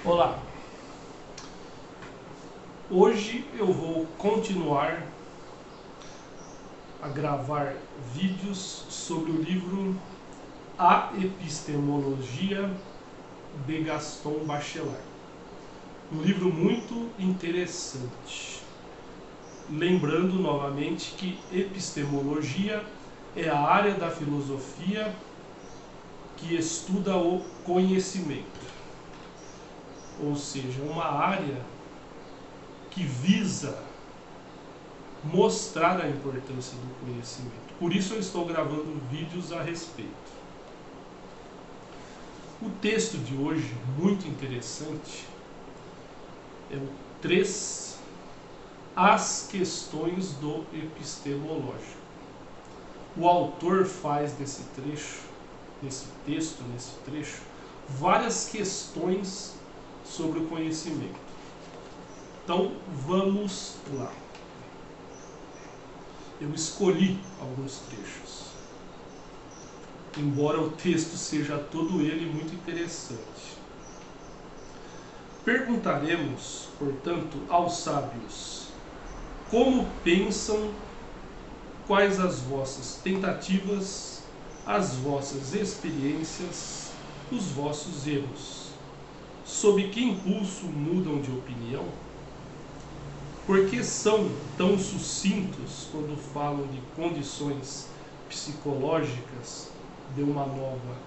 Olá, hoje eu vou continuar a gravar vídeos sobre o livro A Epistemologia de Gaston Bachelard. Um livro muito interessante. Lembrando novamente que epistemologia é a área da filosofia que estuda o conhecimento. Ou seja, uma área que visa mostrar a importância do conhecimento. Por isso eu estou gravando vídeos a respeito. O texto de hoje, muito interessante, é o 3, As questões do epistemológico. O autor faz desse trecho, várias questões sobre o conhecimento. Então, vamos lá. Eu escolhi alguns trechos, embora o texto seja todo ele muito interessante. Perguntaremos, portanto, aos sábios, como pensam, quais as vossas tentativas, as vossas experiências, os vossos erros, sob que impulso mudam de opinião? Por que são tão sucintos quando falam de condições psicológicas de uma nova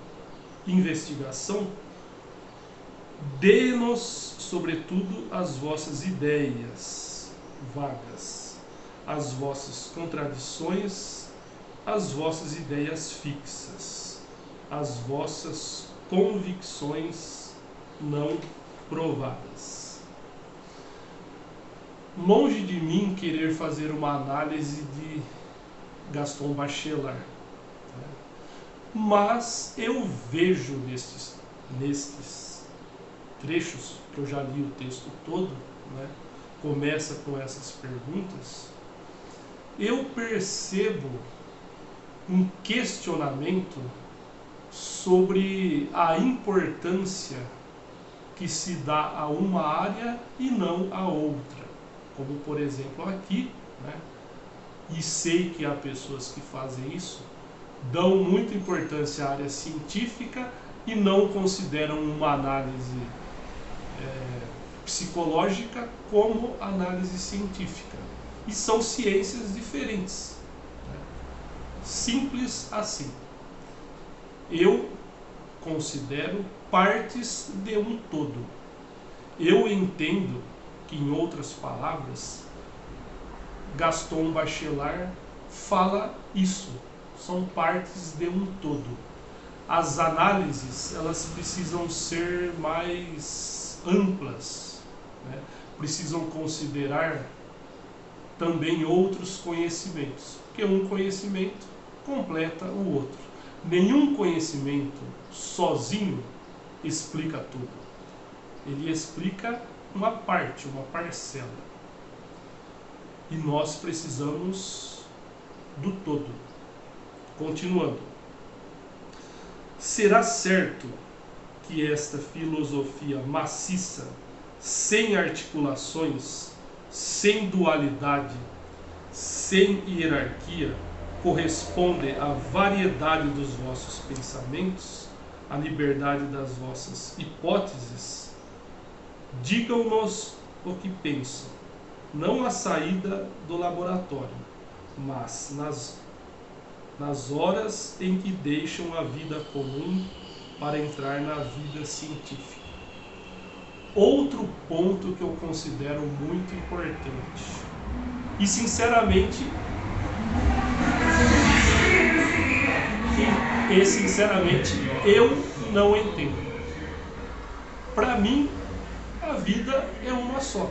investigação? Dê-nos, sobretudo, as vossas ideias vagas, as vossas contradições, as vossas ideias fixas, as vossas convicções não provadas. Longe de mim querer fazer uma análise de Gaston Bachelard, mas eu vejo nestes trechos, que eu já li o texto todo, começa com essas perguntas, eu percebo um questionamento sobre a importância que se dá a uma área e não a outra. Como, por exemplo, aqui, e sei que há pessoas que fazem isso, dão muita importância à área científica e não consideram uma análise psicológica como análise científica. E são ciências diferentes. Simples assim. Eu considero partes de um todo. Eu entendo que, em outras palavras, Gaston Bachelard fala isso. São partes de um todo. As análises, elas precisam ser mais amplas, precisam considerar também outros conhecimentos, porque um conhecimento completa o outro. Nenhum conhecimento sozinho explica tudo. Ele explica uma parte, uma parcela. E nós precisamos do todo. Continuando. Será certo que esta filosofia maciça, sem articulações, sem dualidade, sem hierarquia, corresponde à variedade dos vossos pensamentos, à liberdade das vossas hipóteses? Digam-nos o que pensam, não à saída do laboratório, mas nas horas em que deixam a vida comum para entrar na vida científica. Outro ponto que eu considero muito importante, e sinceramente eu não entendo. Para mim, a vida é uma só.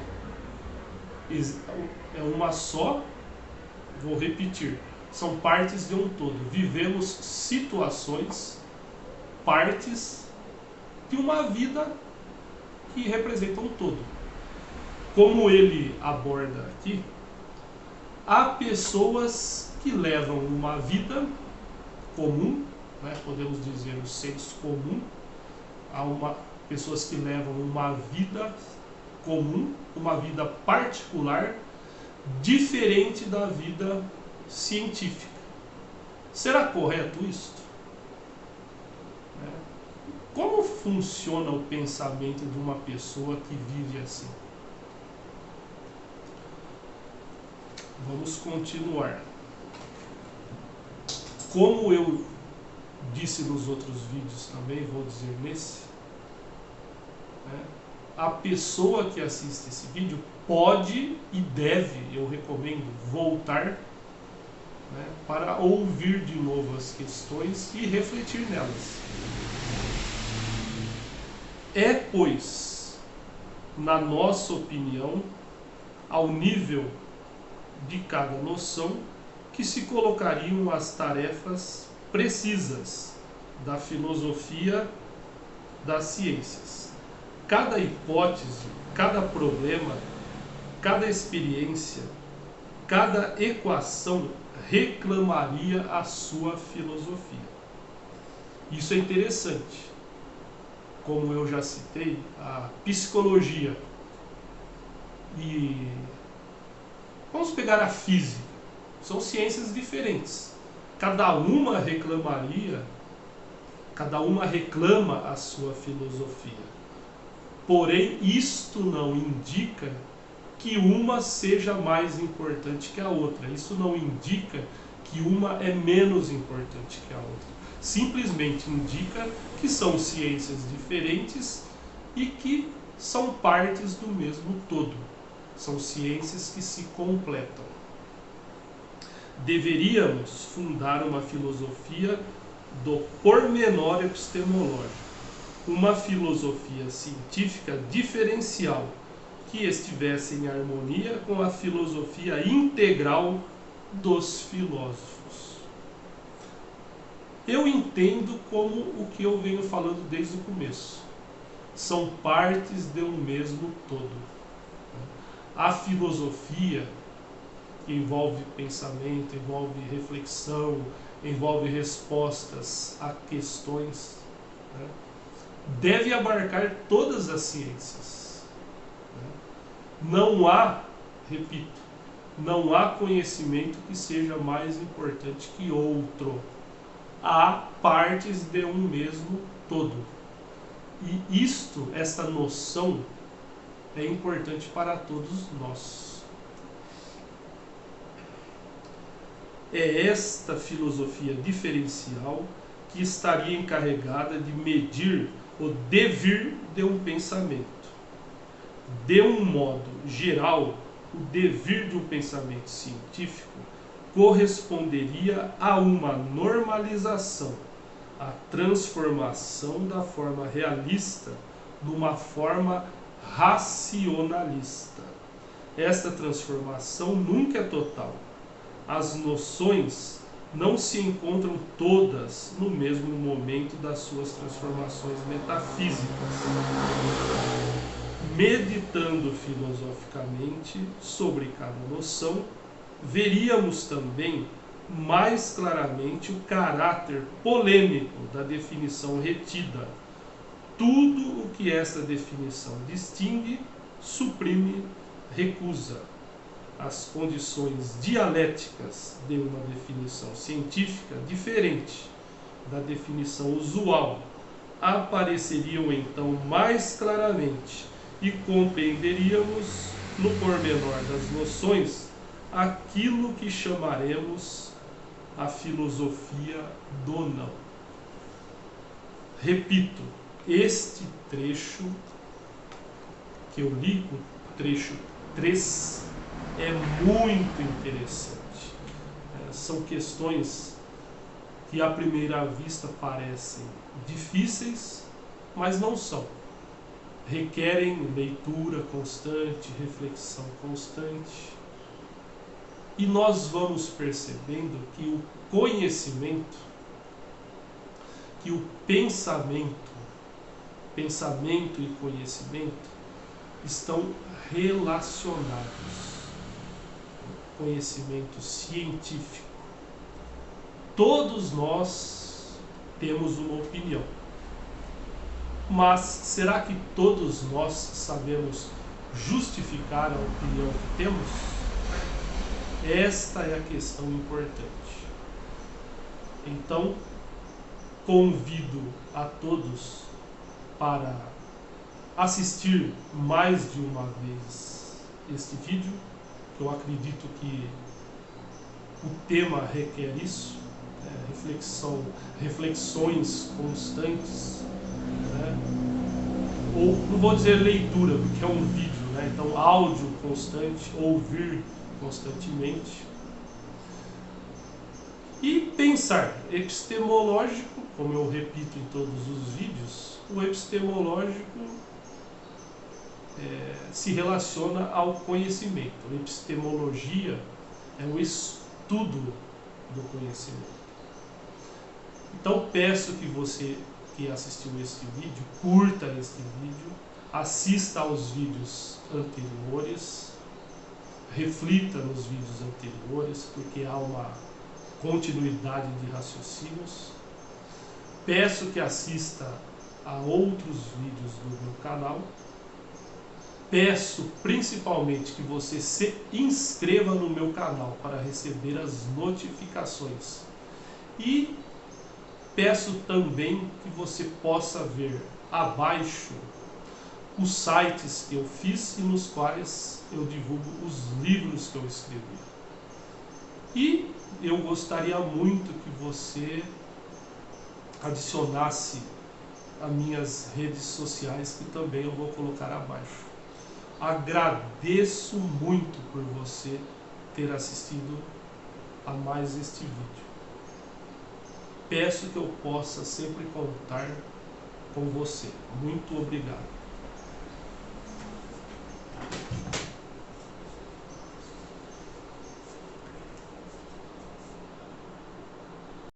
É uma só, vou repetir, são partes de um todo. Vivemos situações, partes de uma vida que representa um todo. Como ele aborda aqui, há pessoas que levam uma vida comum, podemos dizer o senso comum, há uma pessoas que levam uma vida comum, uma vida particular, diferente da vida científica. Será correto isto? Como funciona o pensamento de uma pessoa que vive assim? Vamos continuar. Como eu disse nos outros vídeos também, vou dizer nesse, a pessoa que assiste esse vídeo pode e deve, eu recomendo, voltar para ouvir de novo as questões e refletir nelas. É, pois, na nossa opinião, ao nível de cada noção, que se colocariam as tarefas precisas da filosofia das ciências. Cada hipótese, cada problema, cada experiência, cada equação reclamaria a sua filosofia. Isso é interessante. Como eu já citei, a psicologia e vamos pegar a física, são ciências diferentes. Cada uma reclama a sua filosofia. Porém, isto não indica que uma seja mais importante que a outra. Isso não indica que uma é menos importante que a outra. Simplesmente indica que são ciências diferentes e que são partes do mesmo todo. São ciências que se completam. Deveríamos fundar uma filosofia do pormenor epistemológico, uma filosofia científica diferencial que estivesse em harmonia com a filosofia integral dos filósofos. Eu entendo como o que eu venho falando desde o começo. São partes de um mesmo todo. A filosofia envolve pensamento, envolve reflexão, envolve respostas a questões. Deve abarcar todas as ciências. Não há, repito, não há conhecimento que seja mais importante que outro. Há partes de um mesmo todo. E esta noção é importante para todos nós. É esta filosofia diferencial que estaria encarregada de medir o devir de um pensamento. De um modo geral, o devir de um pensamento científico corresponderia a uma normalização, a transformação da forma realista numa forma racionalista. Esta transformação nunca é total. As noções não se encontram todas no mesmo momento das suas transformações metafísicas. Meditando filosoficamente sobre cada noção, veríamos também mais claramente o caráter polêmico da definição retida. Tudo o que esta definição distingue, suprime, recusa. As condições dialéticas de uma definição científica diferente da definição usual apareceriam então mais claramente e compreenderíamos no pormenor das noções aquilo que chamaremos a filosofia do não. Repito, este trecho que eu li, o trecho 3, é muito interessante. São questões que à primeira vista parecem difíceis, mas não são. Requerem leitura constante, reflexão constante. E nós vamos percebendo que o conhecimento, que o pensamento e conhecimento estão relacionados. Conhecimento científico. Todos nós temos uma opinião. Mas será que todos nós sabemos justificar a opinião que temos? Esta é a questão importante. Então, convido a todos para assistir mais de uma vez este vídeo, que eu acredito que o tema requer isso, reflexões constantes, né? Ou não vou dizer leitura, porque é um vídeo, né? Então áudio constante, ouvir constantemente e pensar. Epistemológico, como eu repito em todos os vídeos, o epistemológico se relaciona ao conhecimento. A epistemologia é o estudo do conhecimento. Então peço que você que assistiu este vídeo, curta este vídeo, assista aos vídeos anteriores, reflita nos vídeos anteriores, porque há uma continuidade de raciocínios. Peço que assista a outros vídeos do meu canal. Peço principalmente que você se inscreva no meu canal para receber as notificações. E peço também que você possa ver abaixo os sites que eu fiz e nos quais eu divulgo os livros que eu escrevi. E eu gostaria muito que você adicionasse as minhas redes sociais, que também eu vou colocar abaixo. Agradeço muito por você ter assistido a mais este vídeo. Peço que eu possa sempre contar com você. Muito obrigado.